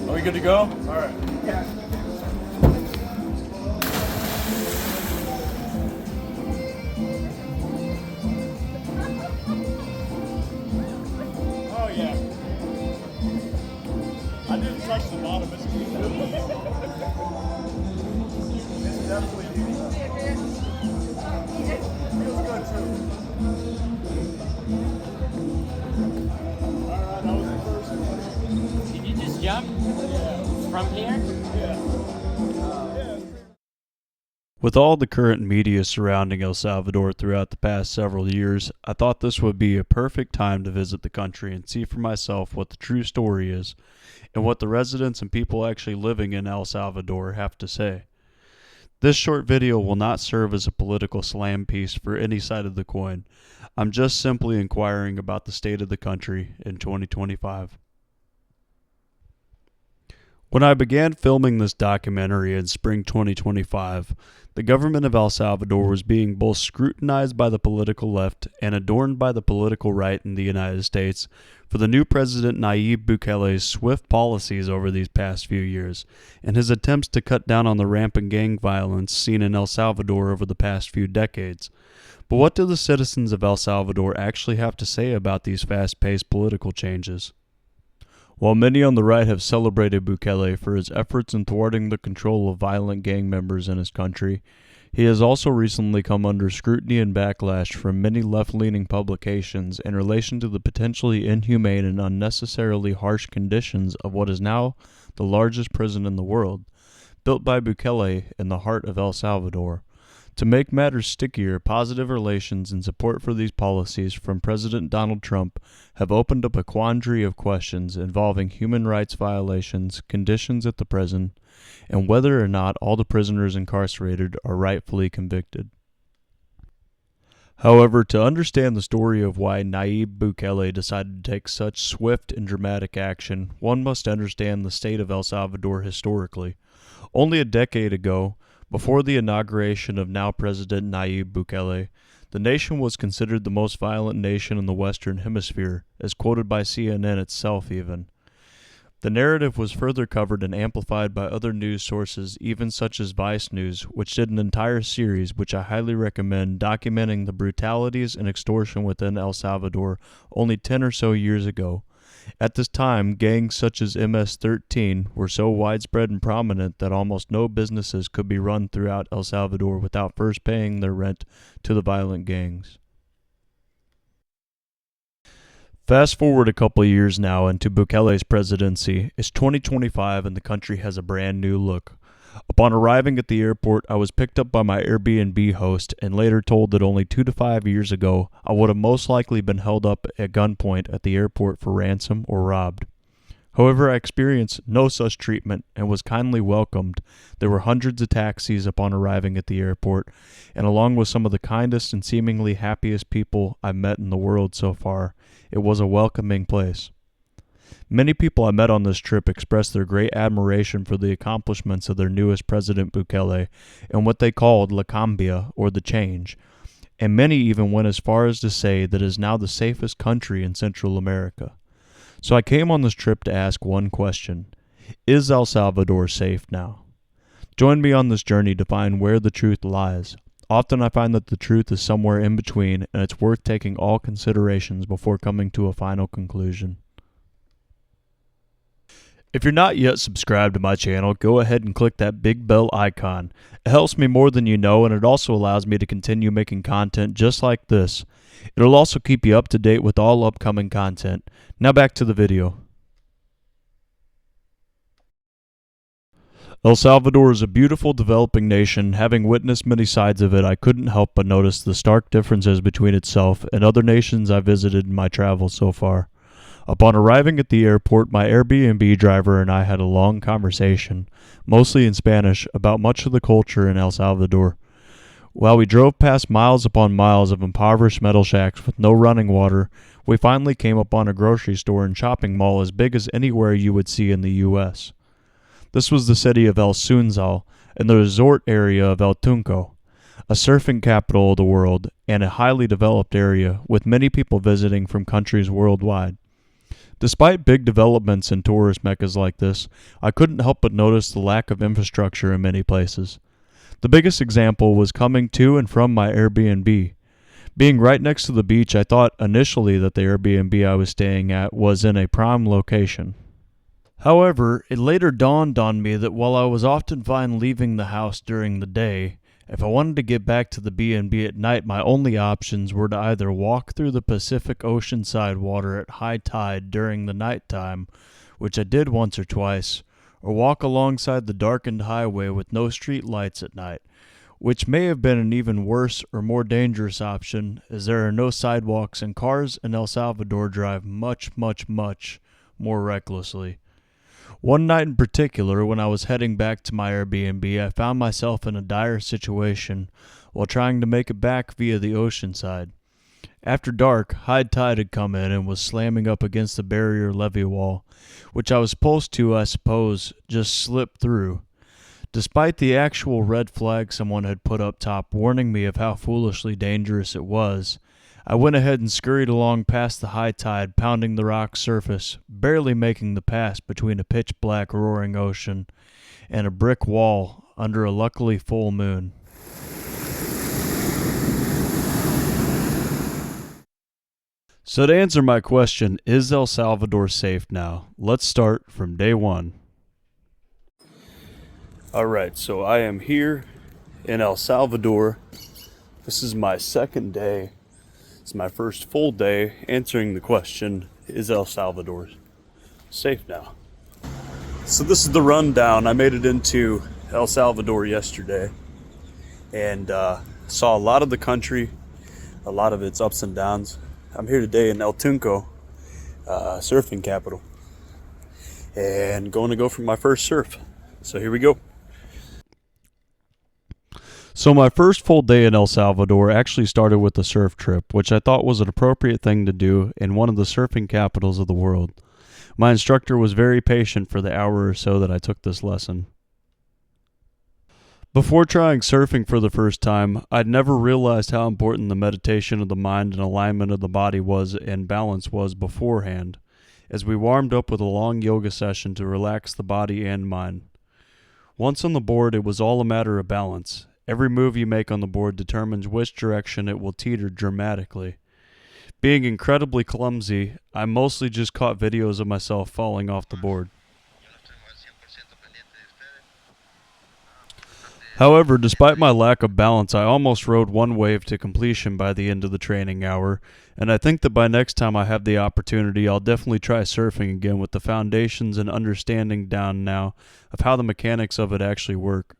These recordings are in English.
Are we good to go? All right. Oh yeah. I didn't touch the bottom. It's definitely feels good too. All right, that was the first one. Did you just jump from here? With all the current media surrounding El Salvador throughout the past several years, I thought this would be a perfect time to visit the country and see for myself what the true story is and what the residents and people actually living in El Salvador have to say. This short video will not serve as a political slam piece for any side of the coin. I'm just simply inquiring about the state of the country in 2025. When I began filming this documentary in spring 2025, the government of El Salvador was being both scrutinized by the political left and adorned by the political right in the United States for the new President Nayib Bukele's swift policies over these past few years and his attempts to cut down on the rampant gang violence seen in El Salvador over the past few decades. But what do the citizens of El Salvador actually have to say about these fast-paced political changes? While many on the right have celebrated Bukele for his efforts in thwarting the control of violent gang members in his country, he has also recently come under scrutiny and backlash from many left-leaning publications in relation to the potentially inhumane and unnecessarily harsh conditions of what is now the largest prison in the world, built by Bukele in the heart of El Salvador. To make matters stickier, positive relations and support for these policies from President Donald Trump have opened up a quandary of questions involving human rights violations, conditions at the prison, and whether or not all the prisoners incarcerated are rightfully convicted. However, to understand the story of why Nayib Bukele decided to take such swift and dramatic action, one must understand the state of El Salvador historically. Only a decade ago, before the inauguration of now President Nayib Bukele, the nation was considered the most violent nation in the Western Hemisphere, as quoted by CNN itself even. The narrative was further covered and amplified by other news sources, even such as Vice News, which did an entire series, which I highly recommend, documenting the brutalities and extortion within El Salvador only 10 or so years ago. At this time, gangs such as MS-13 were so widespread and prominent that almost no businesses could be run throughout El Salvador without first paying their rent to the violent gangs. Fast forward a couple of years now into Bukele's presidency. It's 2025 and the country has a brand new look. Upon arriving at the airport, I was picked up by my Airbnb host and later told that only 2 to 5 years ago, I would have most likely been held up at gunpoint at the airport for ransom or robbed. However, I experienced no such treatment and was kindly welcomed. There were hundreds of taxis upon arriving at the airport, and along with some of the kindest and seemingly happiest people I've met in the world so far, it was a welcoming place. Many people I met on this trip expressed their great admiration for the accomplishments of their newest President Bukele and what they called La Cambia, or the change, and many even went as far as to say that it is now the safest country in Central America. So I came on this trip to ask one question: is El Salvador safe now? Join me on this journey to find where the truth lies. Often I find that the truth is somewhere in between, and it's worth taking all considerations before coming to a final conclusion. If you're not yet subscribed to my channel, go ahead and click that big bell icon. It helps me more than you know, and it also allows me to continue making content just like this. It'll also keep you up to date with all upcoming content. Now back to the video. El Salvador is a beautiful developing nation. Having witnessed many sides of it, I couldn't help but notice the stark differences between itself and other nations I've visited in my travels so far. Upon arriving at the airport, my Airbnb driver and I had a long conversation, mostly in Spanish, about much of the culture in El Salvador. While we drove past miles upon miles of impoverished metal shacks with no running water, we finally came upon a grocery store and shopping mall as big as anywhere you would see in the U.S. This was the city of El Sunzal and the resort area of El Tunco, a surfing capital of the world and a highly developed area with many people visiting from countries worldwide. Despite big developments in tourist meccas like this, I couldn't help but notice the lack of infrastructure in many places. The biggest example was coming to and from my Airbnb. Being right next to the beach, I thought initially that the Airbnb I was staying at was in a prime location. However, it later dawned on me that while I was often fine leaving the house during the day, if I wanted to get back to the B&B at night, my only options were to either walk through the Pacific Oceanside water at high tide during the nighttime, which I did once or twice, or walk alongside the darkened highway with no street lights at night, which may have been an even worse or more dangerous option, as there are no sidewalks and cars in El Salvador drive much, much, much more recklessly. One night in particular, when I was heading back to my Airbnb, I found myself in a dire situation while trying to make it back via the ocean side. After dark, high tide had come in and was slamming up against the barrier levee wall, which I was supposed to, I suppose, just slip through. Despite the actual red flag someone had put up top warning me of how foolishly dangerous it was, I went ahead and scurried along past the high tide, pounding the rock surface, barely making the pass between a pitch-black roaring ocean and a brick wall under a luckily full moon. So to answer my question, is El Salvador safe now? Let's start from day one. Alright, so I am here in El Salvador. This is my second day. It's my first full day answering the question, is El Salvador safe now? So this is the rundown. I made it into El Salvador yesterday and saw a lot of the country, a lot of its ups and downs. I'm here today in El Tunco, surfing capital, and going to go for my first surf. So here we go. So my first full day in El Salvador actually started with a surf trip, which I thought was an appropriate thing to do in one of the surfing capitals of the world. My instructor was very patient for the hour or so that I took this lesson. Before trying surfing for the first time, I'd never realized how important the meditation of the mind and alignment of the body was and balance was beforehand, as we warmed up with a long yoga session to relax the body and mind. Once on the board, it was all a matter of balance. Every move you make on the board determines which direction it will teeter dramatically. Being incredibly clumsy, I mostly just caught videos of myself falling off the board. However, despite my lack of balance, I almost rode one wave to completion by the end of the training hour, and I think that by next time I have the opportunity, I'll definitely try surfing again with the foundations and understanding down now of how the mechanics of it actually work.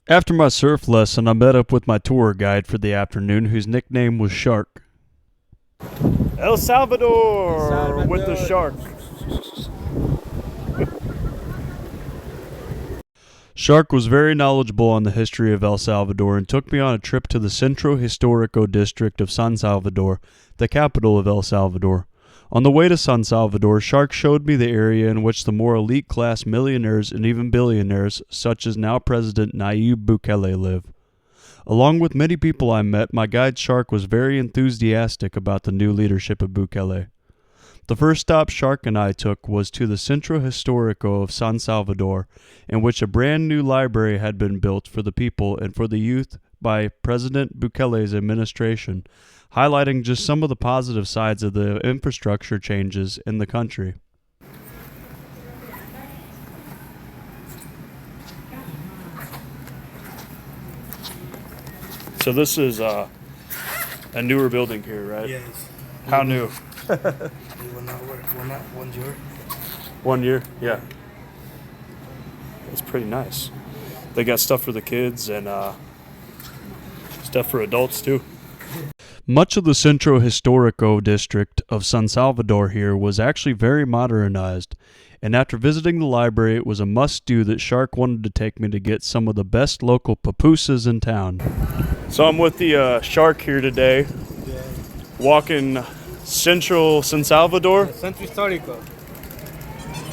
After my surf lesson, I met up with my tour guide for the afternoon, whose nickname was Shark. El Salvador, with the shark. Shark was very knowledgeable on the history of El Salvador and took me on a trip to the Centro Histórico district of San Salvador, the capital of El Salvador. On the way to San Salvador, Shark showed me the area in which the more elite class millionaires and even billionaires, such as now President Nayib Bukele, live. Along with many people I met, my guide Shark was very enthusiastic about the new leadership of Bukele. The first stop Shark and I took was to the Centro Histórico of San Salvador, in which a brand new library had been built for the people and for the youth by President Bukele's administration, highlighting just some of the positive sides of the infrastructure changes in the country. So this is a newer building here, right? Yes. How new? It will not work. 1 year. 1 year? Yeah. It's pretty nice. They got stuff for the kids and stuff for adults too. Much of the Centro Histórico district of San Salvador here was actually very modernized, and after visiting the library, it was a must-do that Shark wanted to take me to get some of the best local pupusas in town. So I'm with the Shark here today, walking Central San Salvador. Centro Histórico.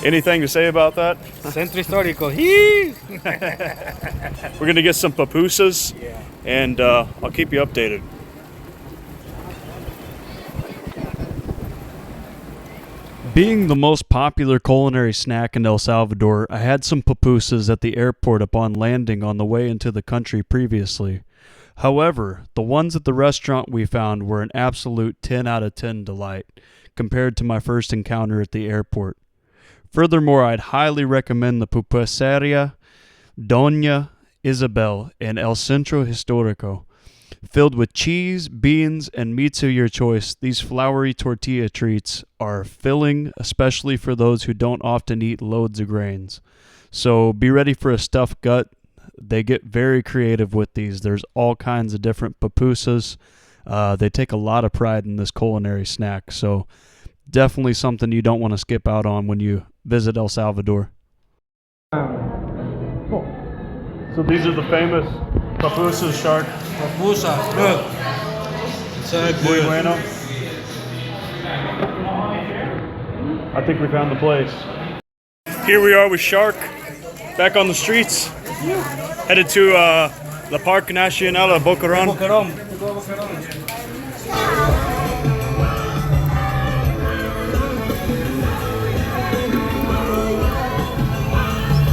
Anything to say about that? Centro Histórico. Hee! We're gonna get some pupusas, Yeah. and I'll keep you updated. Being the most popular culinary snack in El Salvador, I had some pupusas at the airport upon landing on the way into the country previously. However, the ones at the restaurant we found were an absolute 10 out of 10 delight compared to my first encounter at the airport. Furthermore, I'd highly recommend the Pupuseria Doña Isabel in El Centro Histórico. Filled with cheese, beans, and meats of your choice, these floury tortilla treats are filling, especially for those who don't often eat loads of grains. So be ready for a stuffed gut. They get very creative with these. There's all kinds of different pupusas. They take a lot of pride in this culinary snack, so definitely something you don't want to skip out on when you visit El Salvador. So these are the famous pupusas, Shark. Papusa. Look. So Muy good. bueno. I think we found the place. Here we are with Shark, back on the streets, headed to La Parque Nacional of Boquerón. Boquerón. Boquerón.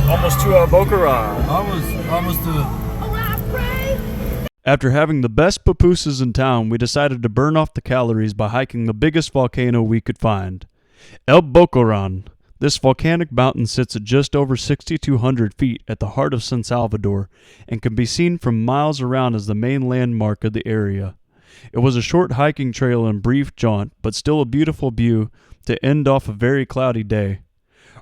Almost to Boquerón. Almost to it. After having the best pupusas in town, we decided to burn off the calories by hiking the biggest volcano we could find, El Boquerón. This volcanic mountain sits at just over 6,200 feet at the heart of San Salvador and can be seen from miles around as the main landmark of the area. It was a short hiking trail and brief jaunt, but still a beautiful view to end off a very cloudy day.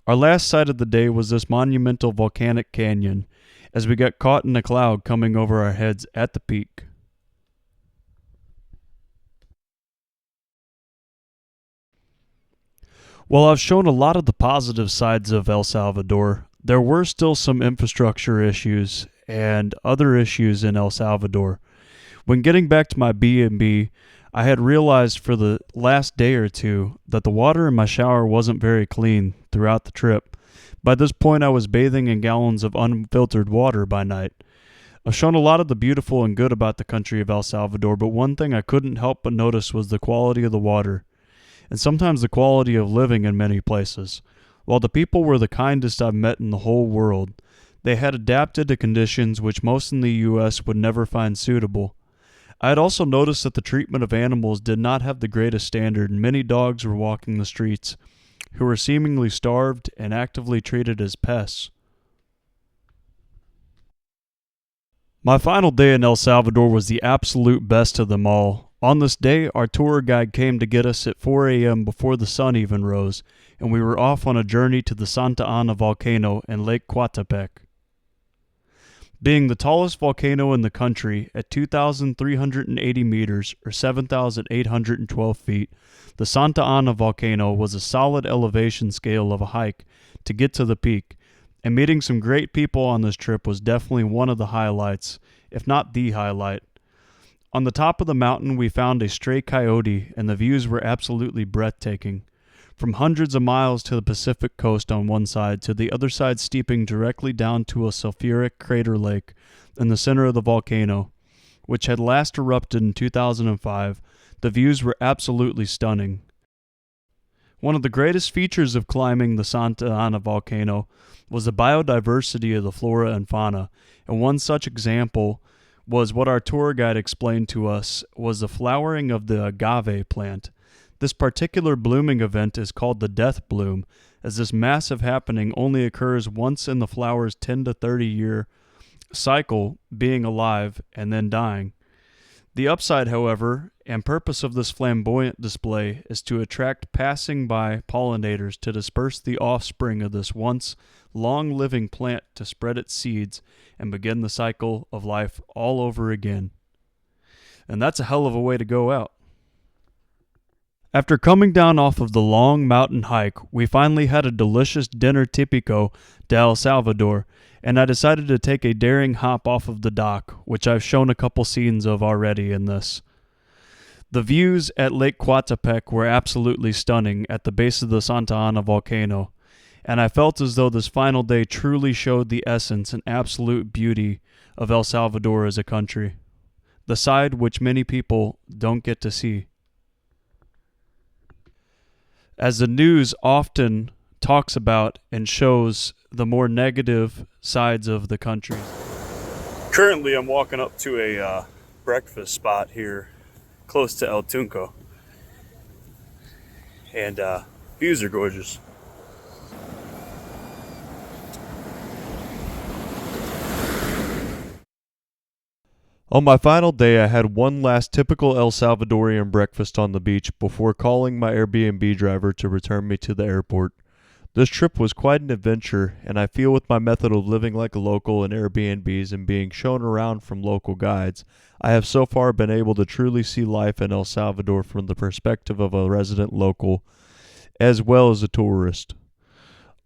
Our last sight of the day was this monumental volcanic canyon, as we got caught in a cloud coming over our heads at the peak. While I've shown a lot of the positive sides of El Salvador, there were still some infrastructure issues and other issues in El Salvador. When getting back to my B&B, I had realized for the last day or two that the water in my shower wasn't very clean throughout the trip. By this point, I was bathing in gallons of unfiltered water by night. I've shown a lot of the beautiful and good about the country of El Salvador, but one thing I couldn't help but notice was the quality of the water, and sometimes the quality of living in many places. While the people were the kindest I've met in the whole world, they had adapted to conditions which most in the U.S. would never find suitable. I had also noticed that the treatment of animals did not have the greatest standard, and many dogs were walking the streets who were seemingly starved and actively treated as pests. My final day in El Salvador was the absolute best of them all. On this day, our tour guide came to get us at 4 a.m. before the sun even rose, and we were off on a journey to the Santa Ana volcano and Lake Coatepec. Being the tallest volcano in the country at 2,380 meters or 7,812 feet, the Santa Ana volcano was a solid elevation scale of a hike to get to the peak, and meeting some great people on this trip was definitely one of the highlights, if not the highlight. On the top of the mountain, we found a stray coyote, and the views were absolutely breathtaking. From hundreds of miles to the Pacific coast on one side to the other side steeping directly down to a sulfuric crater lake in the center of the volcano, which had last erupted in 2005, the views were absolutely stunning. One of the greatest features of climbing the Santa Ana volcano was the biodiversity of the flora and fauna, and one such example was what our tour guide explained to us was the flowering of the agave plant. This particular blooming event is called the death bloom, as this massive happening only occurs once in the flower's 10 to 30 year cycle, being alive and then dying. The upside, however, and purpose of this flamboyant display is to attract passing by pollinators to disperse the offspring of this once long-living plant to spread its seeds and begin the cycle of life all over again. And that's a hell of a way to go out. After coming down off of the long mountain hike, we finally had a delicious dinner típico de El Salvador, and I decided to take a daring hop off of the dock, which I've shown a couple scenes of already in this. The views at Lake Coatepec were absolutely stunning at the base of the Santa Ana volcano, and I felt as though this final day truly showed the essence and absolute beauty of El Salvador as a country, the side which many people don't get to see. As the news often talks about and shows the more negative sides of the country. Currently, I'm walking up to a breakfast spot here close to El Tunco, and views are gorgeous. On my final day, I had one last typical El Salvadorian breakfast on the beach before calling my Airbnb driver to return me to the airport. This trip was quite an adventure, and I feel with my method of living like a local in Airbnbs and being shown around from local guides, I have so far been able to truly see life in El Salvador from the perspective of a resident local as well as a tourist.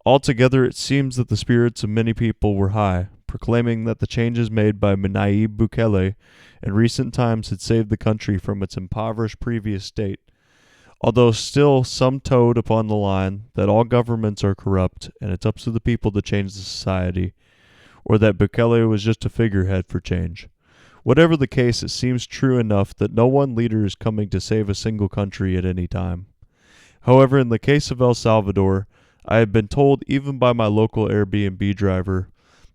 Altogether, it seems that the spirits of many people were high, proclaiming that the changes made by Nayib Bukele in recent times had saved the country from its impoverished previous state. Although still some toed upon the line that all governments are corrupt and it's up to the people to change the society, or that Bukele was just a figurehead for change. Whatever the case, it seems true enough that no one leader is coming to save a single country at any time. However, in the case of El Salvador, I had been told even by my local Airbnb driver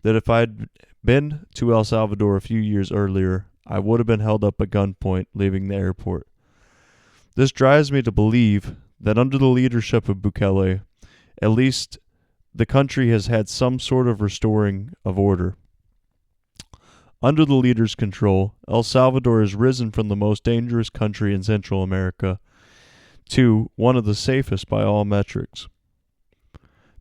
that if I had been to El Salvador a few years earlier, I would have been held up at gunpoint leaving the airport. This drives me to believe that under the leadership of Bukele, at least the country has had some sort of restoring of order. Under the leader's control, El Salvador has risen from the most dangerous country in Central America to one of the safest by all metrics.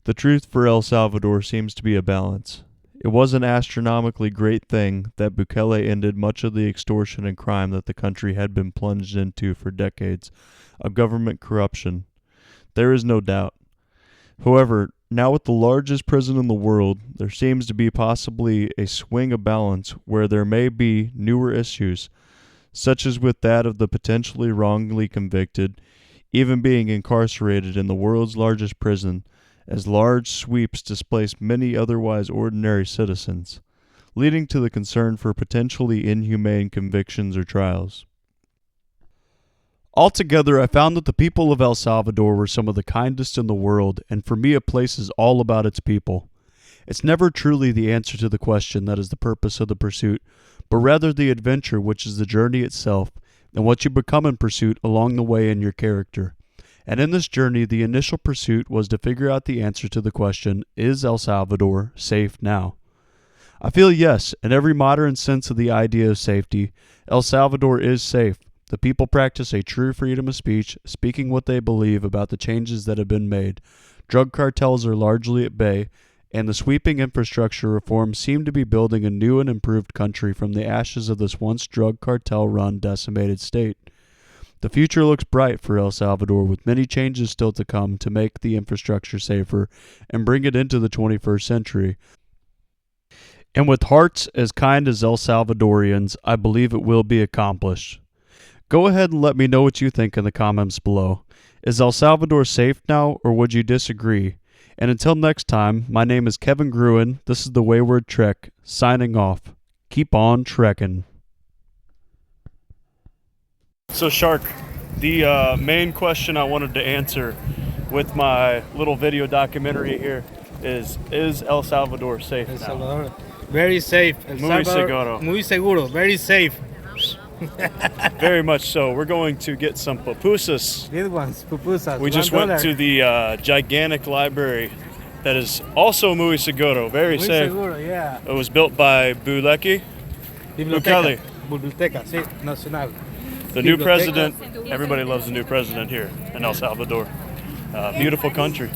The truth for El Salvador seems to be a balance. It was an astronomically great thing that Bukele ended much of the extortion and crime that the country had been plunged into for decades of government corruption. There is no doubt. However, now with the largest prison in the world, there seems to be possibly a swing of balance where there may be newer issues, such as with that of the potentially wrongly convicted, even being incarcerated in the world's largest prison, as large sweeps displace many otherwise ordinary citizens, leading to the concern for potentially inhumane convictions or trials. Altogether, I found that the people of El Salvador were some of the kindest in the world, and for me a place is all about its people. It's never truly the answer to the question that is the purpose of the pursuit, but rather the adventure which is the journey itself, and what you become in pursuit along the way in your character. And in this journey, the initial pursuit was to figure out the answer to the question, is El Salvador safe now? I feel yes, in every modern sense of the idea of safety, El Salvador is safe. The people practice a true freedom of speech, speaking what they believe about the changes that have been made. Drug cartels are largely at bay, and the sweeping infrastructure reforms seem to be building a new and improved country from the ashes of this once drug cartel-run decimated state. The future looks bright for El Salvador, with many changes still to come to make the infrastructure safer and bring it into the 21st century. And with hearts as kind as El Salvadorians, I believe it will be accomplished. Go ahead and let me know what you think in the comments below. Is El Salvador safe now, or would you disagree? And until next time, my name is Kevin Gruen. This is The Wayward Trek, signing off. Keep on trekking. So Shark, the main question I wanted to answer with my little video documentary here is El Salvador safe El now? Salvador. Very safe. El Muy Salvador, seguro. Muy seguro. Very safe. Very much so. We're going to get some pupusas. Good ones. Pupusas. We just went to the gigantic library that is also muy seguro, very Muy safe. seguro, yeah. It was built by Bukele. Biblioteca. Biblioteca, sí, nacional. The new Biblioteca. president, everybody loves the new president here in El Salvador. Beautiful country.